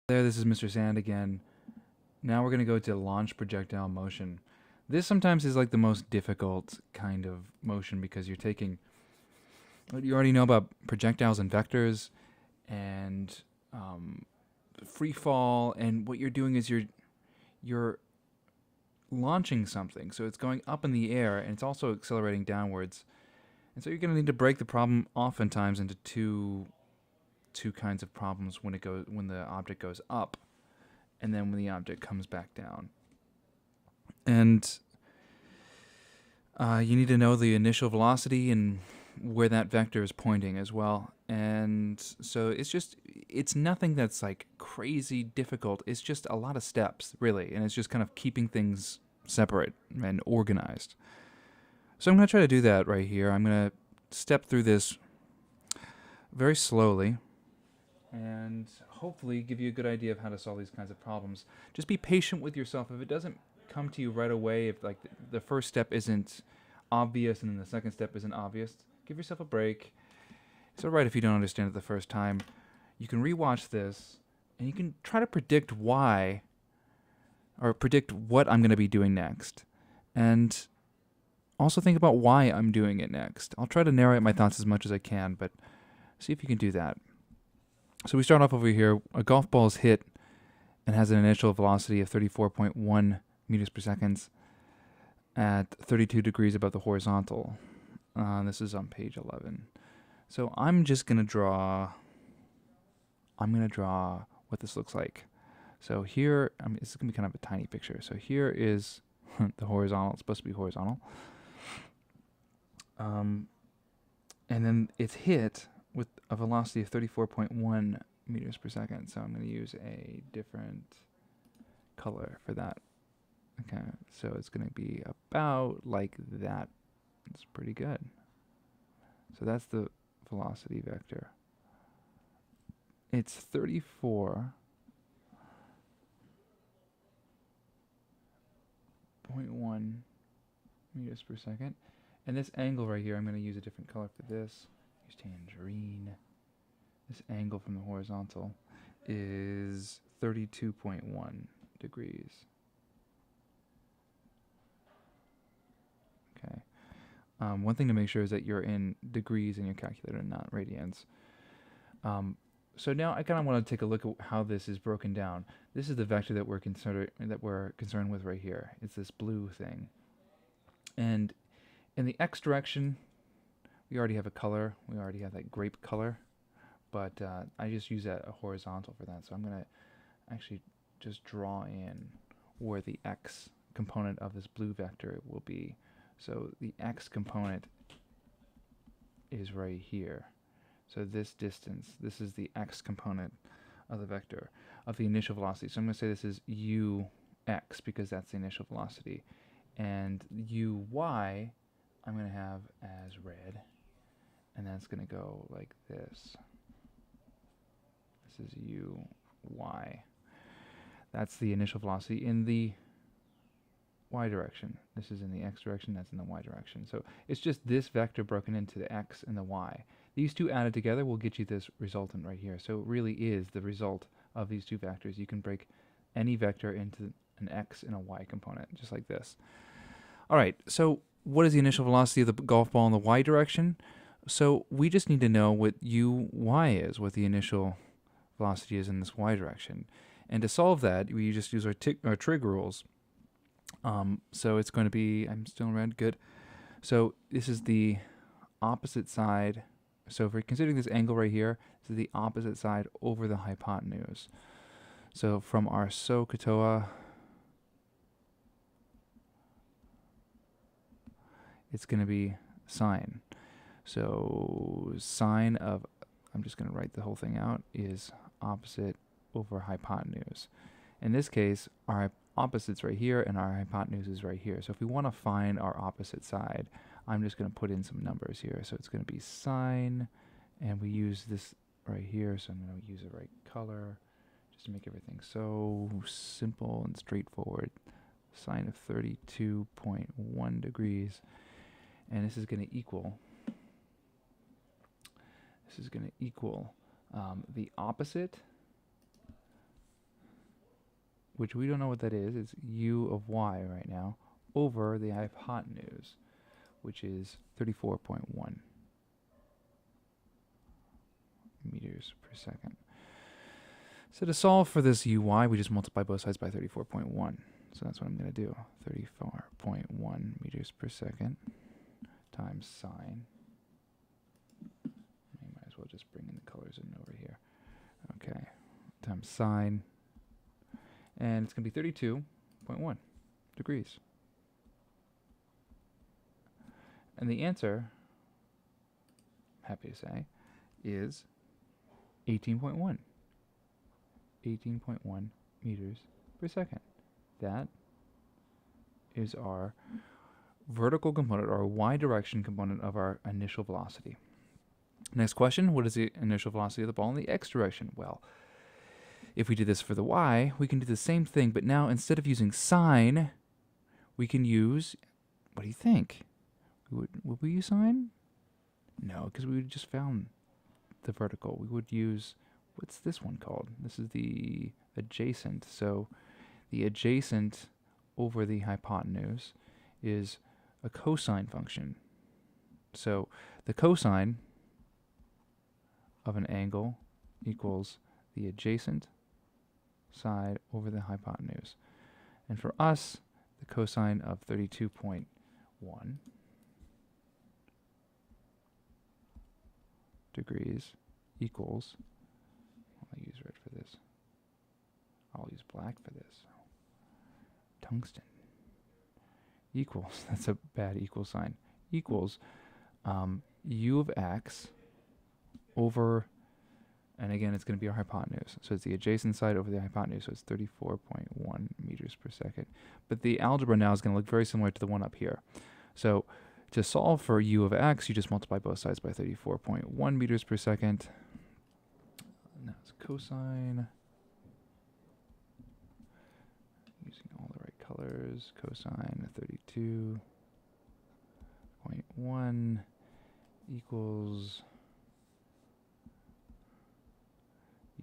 There, this is Mr. Sand again. Now we're going to go to launch projectile motion. This sometimes is like the most difficult kind of motion because you're taking what you already know about projectiles and vectors and free fall, and what you're doing is you're launching something, so it's going up in the air and it's also accelerating downwards, and so you're going to need to break the problem oftentimes into two kinds of problems when the object goes up and then when the object comes back down. And you need to know the initial velocity and where that vector is pointing as well. And so it's nothing that's like crazy difficult. It's just a lot of steps, really. And it's just kind of keeping things separate and organized. So I'm going to try to do that right here. I'm going to step through this very slowly and hopefully give you a good idea of how to solve these kinds of problems. Just be patient with yourself. If it doesn't come to you right away, if like the first step isn't obvious and then the second step isn't obvious, give yourself a break. It's alright if you don't understand it the first time. You can rewatch this and you can try to predict why, or predict what I'm going to be doing next. And also think about why I'm doing it next. I'll try to narrate my thoughts as much as I can, but see if you can do that. So we start off over here. A golf ball is hit and has an initial velocity of 34.1 meters per second at 32 degrees above the horizontal. This is on page 11. So I'm going to draw what this looks like. So here, this is going to be kind of a tiny picture. So here is the horizontal. It's supposed to be horizontal. And then it's hit with a velocity of 34.1 meters per second. So I'm going to use a different color for that. Okay, so it's going to be about like that. It's pretty good. So that's the velocity vector. It's 34.1 meters per second. And this angle right here, I'm going to use a different color for this. Use tangerine. This angle from the horizontal is 32.1 degrees. Okay. One thing to make sure is that you're in degrees in your calculator and not radians. So now I kind of want to take a look at how this is broken down. This is the vector that we're concerned with right here. It's this blue thing. And in the x direction, we already have a color. We already have that grape color. But I just use a horizontal for that. So I'm going to actually just draw in where the x component of this blue vector will be. So the x component is right here. So this distance, this is the x component of the vector, of the initial velocity. So I'm going to say this is ux because that's the initial velocity. And uy, I'm going to have as red. And that's going to go like this. This is uy. That's the initial velocity in the y direction. This is in the x direction, that's in the y direction. So it's just this vector broken into the x and the y. These two added together will get you this resultant right here. So it really is the result of these two vectors. You can break any vector into an x and a y component, just like this. All right, so what is the initial velocity of the golf ball in the y direction? So we just need to know what uy is, what the initial velocity is in this y direction. And to solve that, we just use our trig rules. So it's going to be, I'm still in red, good. So this is the opposite side. So if we're considering this angle right here, this is the opposite side over the hypotenuse. So from our SOHCAHTOA, it's going to be sine. So sine of, I'm just going to write the whole thing out, is opposite over hypotenuse. In this case, our opposite's right here and our hypotenuse is right here. So if we want to find our opposite side, I'm just going to put in some numbers here. So it's going to be sine, and we use this right here, so I'm going to use the right color just to make everything so simple and straightforward. Sine of 32.1 degrees, and this is going to equal the opposite which we don't know what that is. It's u of y right now, over the hypotenuse, which is 34.1 meters per second. So to solve for this uy, we just multiply both sides by 34.1. So that's what I'm going to do. 34.1 meters per second times sine. We might as well just bring in the colors in over here. Okay. Times sine. And it's going to be 32.1 degrees. And the answer, I'm happy to say, is 18.1. 18.1 meters per second. That is our vertical component, or y direction component of our initial velocity. Next question, what is the initial velocity of the ball in the x direction? Well, if we did this for the y, we can do the same thing, but now instead of using sine, we can use, what do you think? Would we use sine? No, because we would just found the vertical. We would use, what's this one called? This is the adjacent. So the adjacent over the hypotenuse is a cosine function. So the cosine of an angle equals the adjacent side over the hypotenuse. And for us, the cosine of 32.1 degrees equals, I'll use red for this. I'll use black for this. Tungsten. Equals, that's a bad equal sign, equals u of x over, and again, it's going to be our hypotenuse. So it's the adjacent side over the hypotenuse, so it's 34.1 meters per second. But the algebra now is going to look very similar to the one up here. So to solve for u of x, you just multiply both sides by 34.1 meters per second. Now it's cosine. Using all the right colors. Cosine of 32.1 equals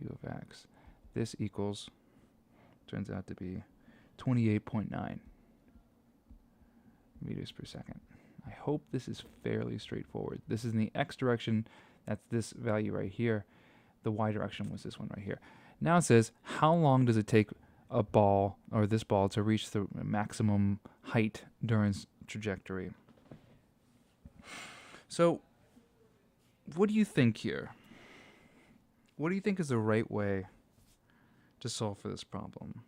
u of x. This equals, turns out to be 28.9 meters per second. I hope this is fairly straightforward. This is in the x direction. That's this value right here. The y direction was this one right here. Now it says, how long does it take a ball, or this ball, to reach the maximum height during its trajectory? So, what do you think here? What do you think is the right way to solve for this problem?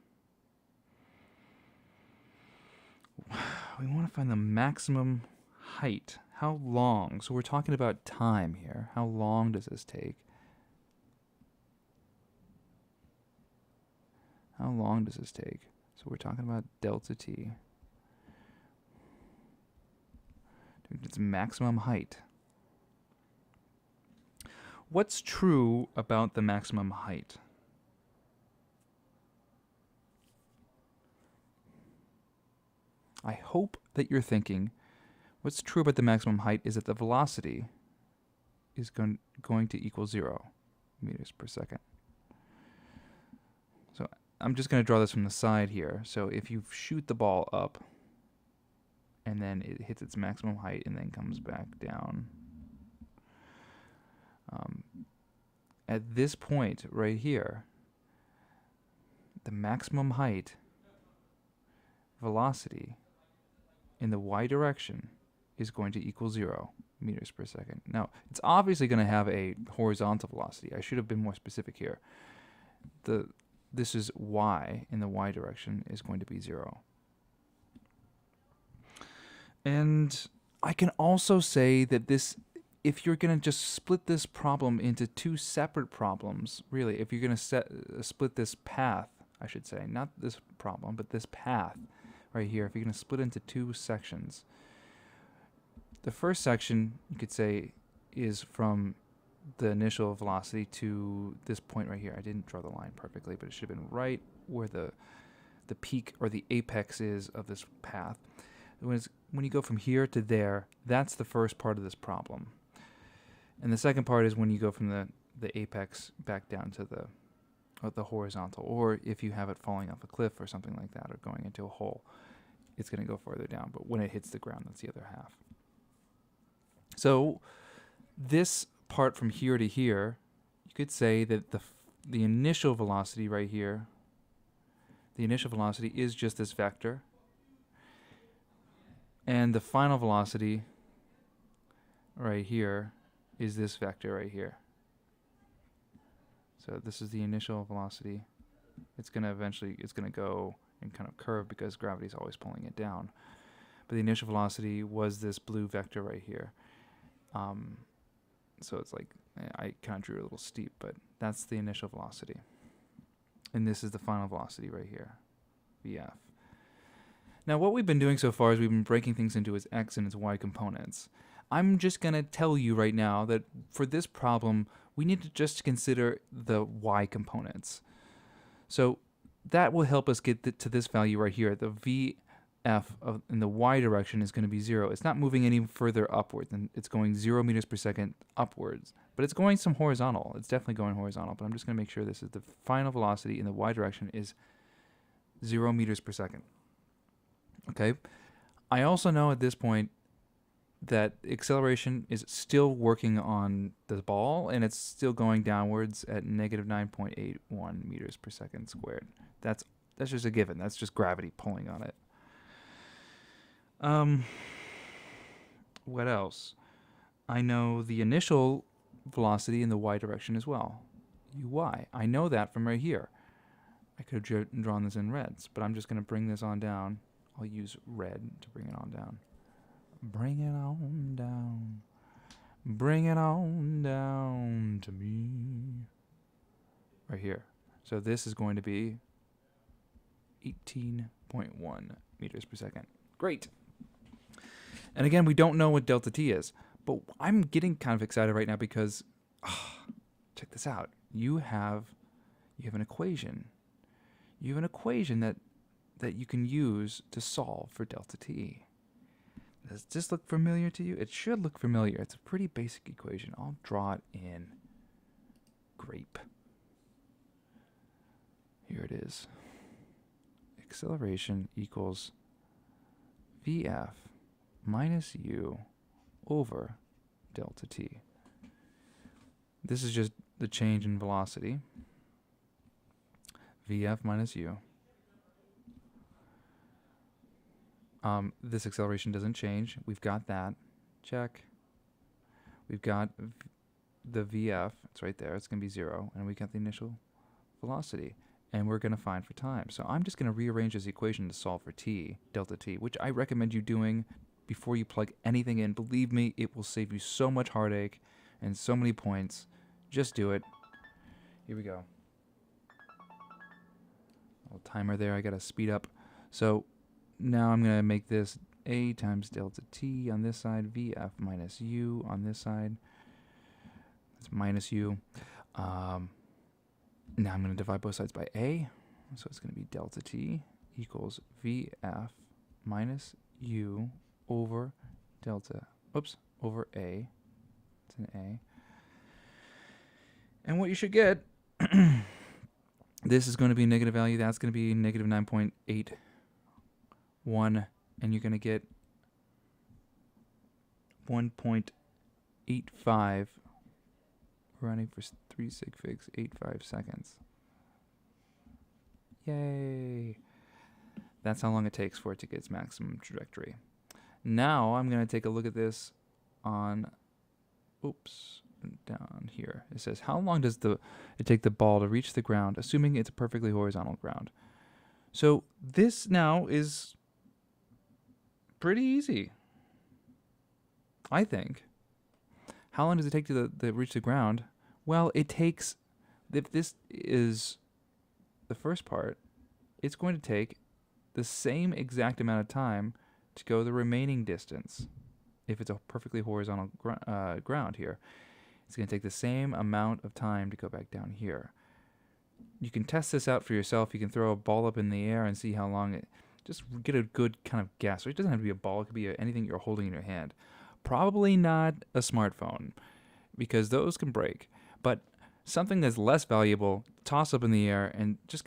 We want to find the maximum height. How long? So we're talking about time here. How long does this take? How long does this take? So we're talking about delta t. It's maximum height. What's true about the maximum height? I hope that you're thinking, what's true about the maximum height is that the velocity is going to equal 0 meters per second. So I'm just going to draw this from the side here. So if you shoot the ball up, and then it hits its maximum height and then comes back down, at this point right here, the maximum height velocity in the y direction is going to equal 0 meters per second. Now, it's obviously going to have a horizontal velocity. I should have been more specific here. This is y in the y direction is going to be 0. And I can also say that this, if you're going to just split this problem into two separate problems, really, if you're going to split this path, I should say, not this problem, but this path right here, if you're going to split into two sections, the first section, you could say, is from the initial velocity to this point right here. I didn't draw the line perfectly, but it should have been right where the peak or the apex is of this path. When you go from here to there, that's the first part of this problem. And the second part is when you go from the apex back down to the the horizontal, or if you have it falling off a cliff or something like that, or going into a hole, it's going to go farther down. But when it hits the ground, that's the other half. So this part from here to here, you could say that the initial velocity right here, the initial velocity is just this vector, and the final velocity right here is this vector right here. So this is the initial velocity. It's going to go and kind of curve because gravity is always pulling it down. But the initial velocity was this blue vector right here. So it's like, I kind of drew a little steep, but that's the initial velocity. And this is the final velocity right here, VF. Now what we've been doing so far is we've been breaking things into its x and its y components. I'm just going to tell you right now that for this problem, we need to just consider the y components. So that will help us get to this value right here. The VF in the y direction is going to be 0. It's not moving any further upwards, and it's going 0 meters per second upwards. But it's going some horizontal. It's definitely going horizontal, but I'm just going to make sure this is the final velocity in the y direction is 0 meters per second. Okay. I also know at this point that acceleration is still working on the ball, and it's still going downwards at negative 9.81 meters per second squared. That's just a given. That's just gravity pulling on it. What else? I know the initial velocity in the y direction as well. Uy. I know that from right here. I could have drawn this in reds, but I'm just going to bring this on down. I'll use red to bring it on down. Bring it on down. Bring it on down to me. Right here. So this is going to be 18.1 meters per second. Great. And again, we don't know what delta t is, but I'm getting kind of excited right now because, check this out. You have an equation. You have an equation that you can use to solve for delta t. Does this look familiar to you? It should look familiar. It's a pretty basic equation. I'll draw it in grape. Here it is. Acceleration equals VF minus U over delta t. This is just the change in velocity. VF minus U. This acceleration doesn't change. We've got that. Check. We've got the VF. It's right there. It's going to be 0. And we got the initial velocity. And we're going to find for time. So I'm just going to rearrange this equation to solve for t, delta t, which I recommend you doing before you plug anything in. Believe me, it will save you so much heartache and so many points. Just do it. Here we go. Little timer there. I got to speed up. So now I'm going to make this a times delta t on this side, VF minus u on this side. That's minus u. Now I'm going to divide both sides by a. So it's going to be delta t equals VF minus u over delta, over a. It's an a. And what you should get, this is going to be a negative value. That's going to be negative 9.81. And you're going to get 1.85, running for 3 sig figs, 85 seconds. Yay! That's how long it takes for it to get its maximum trajectory. Now I'm going to take a look at this on, down here. It says, how long does it take the ball to reach the ground, assuming it's a perfectly horizontal ground? So this now is pretty easy, I think. How long does it take to reach the ground? Well, it takes, if this is the first part, it's going to take the same exact amount of time to go the remaining distance. If it's a perfectly horizontal ground here, it's going to take the same amount of time to go back down here. You can test this out for yourself. You can throw a ball up in the air and see how long it, just get a good kind of guess. It doesn't have to be a ball. It could be anything you're holding in your hand. Probably not a smartphone, because those can break. But something that's less valuable, toss up in the air, and just kind